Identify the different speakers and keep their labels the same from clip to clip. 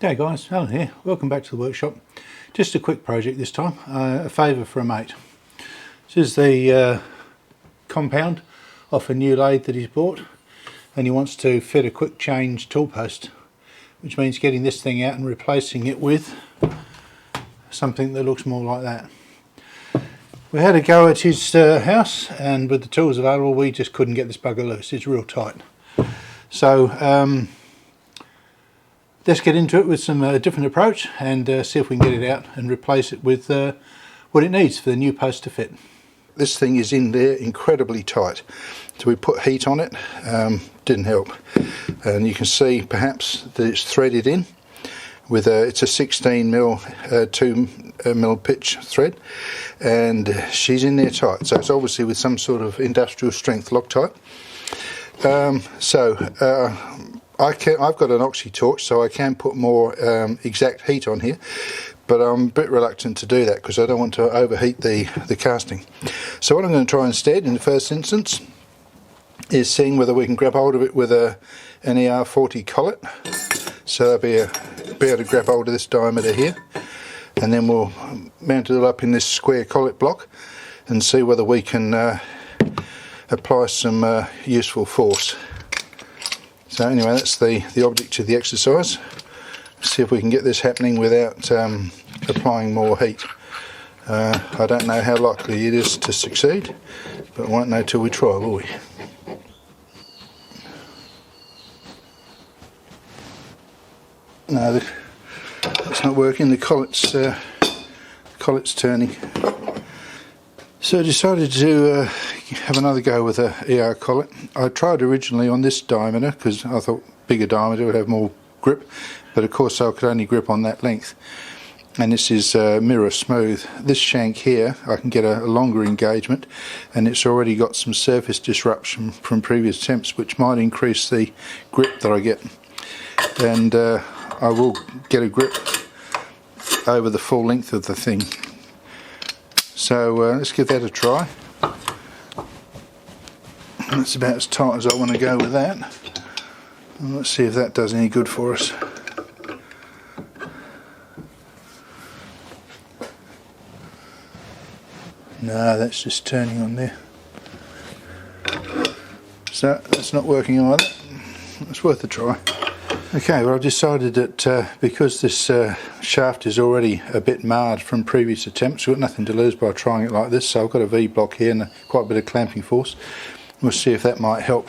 Speaker 1: Hey guys, Alan here. Welcome back to the workshop. Just a quick project this time, a favour for a mate. This is the compound off a new lathe that he's bought, and he wants to fit a quick change tool post, which means getting this thing out and replacing it with something that looks more like that. We had a go at his house, and with the tools available we just couldn't get this bugger loose. It's real tight. So let's get into it with some different approach and see if we can get it out and replace it with what it needs for the new post to fit. This thing is in there incredibly tight, so we put heat on it, didn't help, and you can see perhaps that it's threaded in with it's a 16mm 2mm pitch thread, and she's in there tight, so it's obviously with some sort of industrial strength Loctite. I've got an oxy torch, so I can put more exact heat on here, but I'm a bit reluctant to do that because I don't want to overheat the casting. So what I'm going to try instead, in the first instance, is seeing whether we can grab hold of it with an ER40 collet. So I'll be able to grab hold of this diameter here, and then we'll mount it up in this square collet block and see whether we can apply some useful force. So anyway, that's the object of the exercise. See if we can get this happening without applying more heat. I don't know how likely it is to succeed, but won't know till we try, will we? No, that's not working. The collet's turning. So I decided to have another go with a ER collet. I tried originally on this diameter because I thought bigger diameter would have more grip, but of course I could only grip on that length, and this is mirror smooth. This shank here I can get a longer engagement, and it's already got some surface disruption from previous attempts, which might increase the grip that I get, and I will get a grip over the full length of the thing. So let's give that a try. That's about as tight as I want to go with that. And let's see if that does any good for us. No, that's just turning on there. So that's not working either. It's worth a try. Okay, well I've decided that because this shaft is already a bit marred from previous attempts, we've got nothing to lose by trying it like this, so I've got a V-block here and quite a bit of clamping force. We'll see if that might help.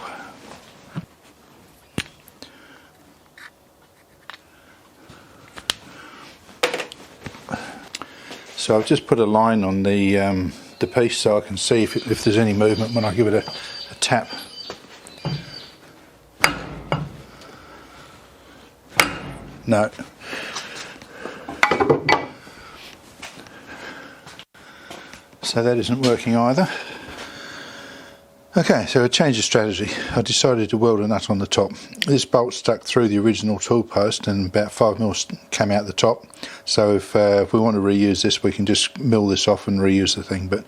Speaker 1: So I've just put a line on the piece so I can see if there's any movement when I give it a tap. No. So that isn't working either. Okay, so a change of strategy. I decided to weld a nut on the top. This bolt stuck through the original tool post and about 5mm came out the top. So if we want to reuse this, we can just mill this off and reuse the thing. But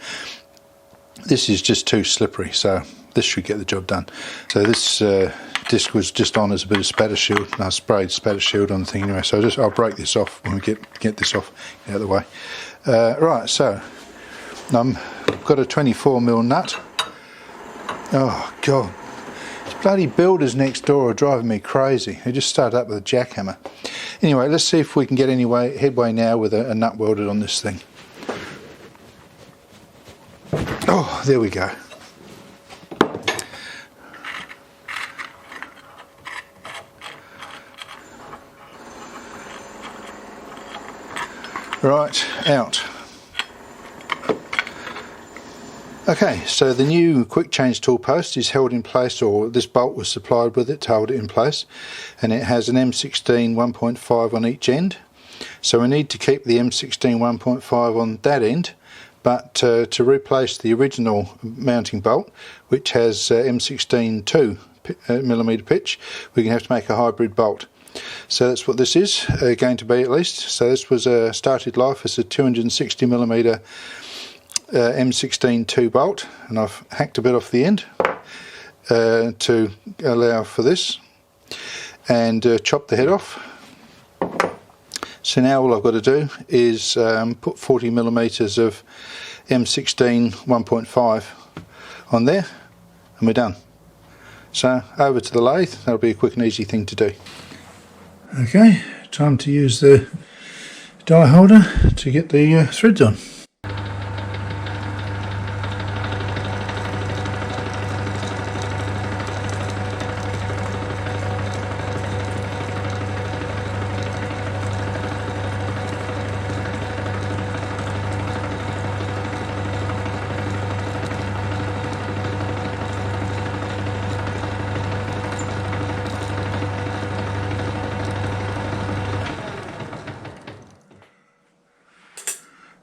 Speaker 1: this is just too slippery, so this should get the job done. So this disc was just on as a bit of spatter shield, and I sprayed spatter shield on the thing anyway. So I'll break this off when we get this off out of the way. Right, so I've got a 24mm nut. Oh god, these bloody builders next door are driving me crazy. They just started up with a jackhammer. Anyway, let's see if we can get any headway now with a nut welded on this thing. Oh, there we go. Right, out. Okay, so the new quick change tool post is held in place, or this bolt was supplied with it to hold it in place, and it has an M16 1.5 on each end. So we need to keep the M16 1.5 on that end, but to replace the original mounting bolt, which has M16 2mm pitch, we're going to have to make a hybrid bolt. So that's what this is going to be, at least. So this was started life as a 260mm M16 2 bolt, and I've hacked a bit off the end to allow for this, and chopped the head off. So now all I've got to do is put 40 millimeters of M16 1.5 on there and we're done. So over to the lathe, that'll be a quick and easy thing to do. Okay, time to use the die holder to get the threads on.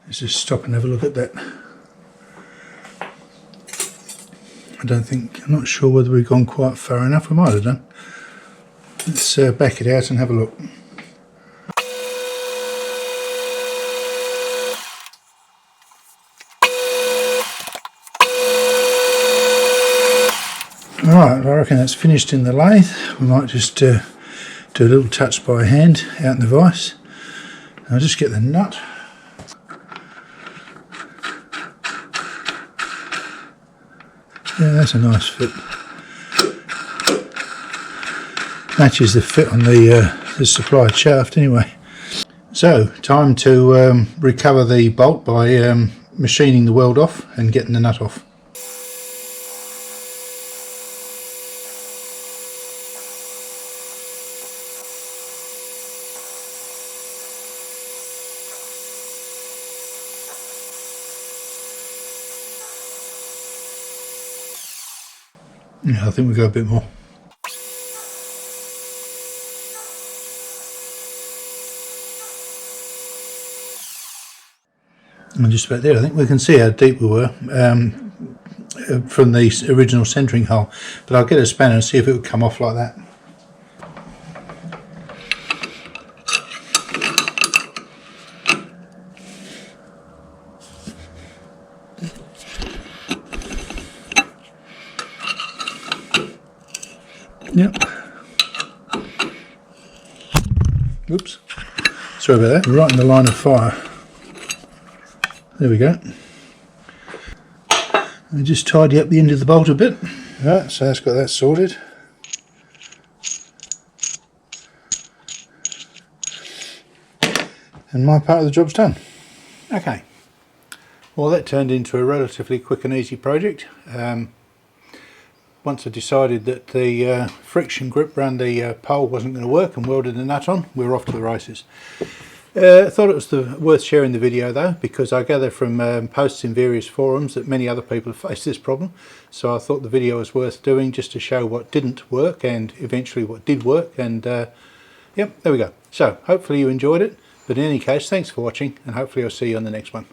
Speaker 1: Let's just stop and have a look at that. I'm not sure whether we've gone quite far enough. We might have done. Let's back it out and have a look. Alright, I reckon that's finished in the lathe. We might just do a little touch by hand out in the vise. I'll just get the nut. Yeah, that's a nice fit. Matches the fit on the supplied shaft anyway. So, time to recover the bolt by machining the weld off and getting the nut off. Yeah, I think we'll go a bit more. And just about there, I think we can see how deep we were from the original centering hole. But I'll get a spanner and see if it would come off like that. Yep. Oops. Sorry about that. We're right in the line of fire. There we go. I just tidy up the end of the bolt a bit. Right, so that's got that sorted. And my part of the job's done. Okay. Well, that turned into a relatively quick and easy project. Once I decided that the friction grip around the pole wasn't going to work and welded the nut on, we were off to the races. I thought it was worth sharing the video though, because I gather from posts in various forums that many other people have faced this problem. So I thought the video was worth doing just to show what didn't work and eventually what did work. And yep, there we go. So hopefully you enjoyed it. But in any case, thanks for watching and hopefully I'll see you on the next one.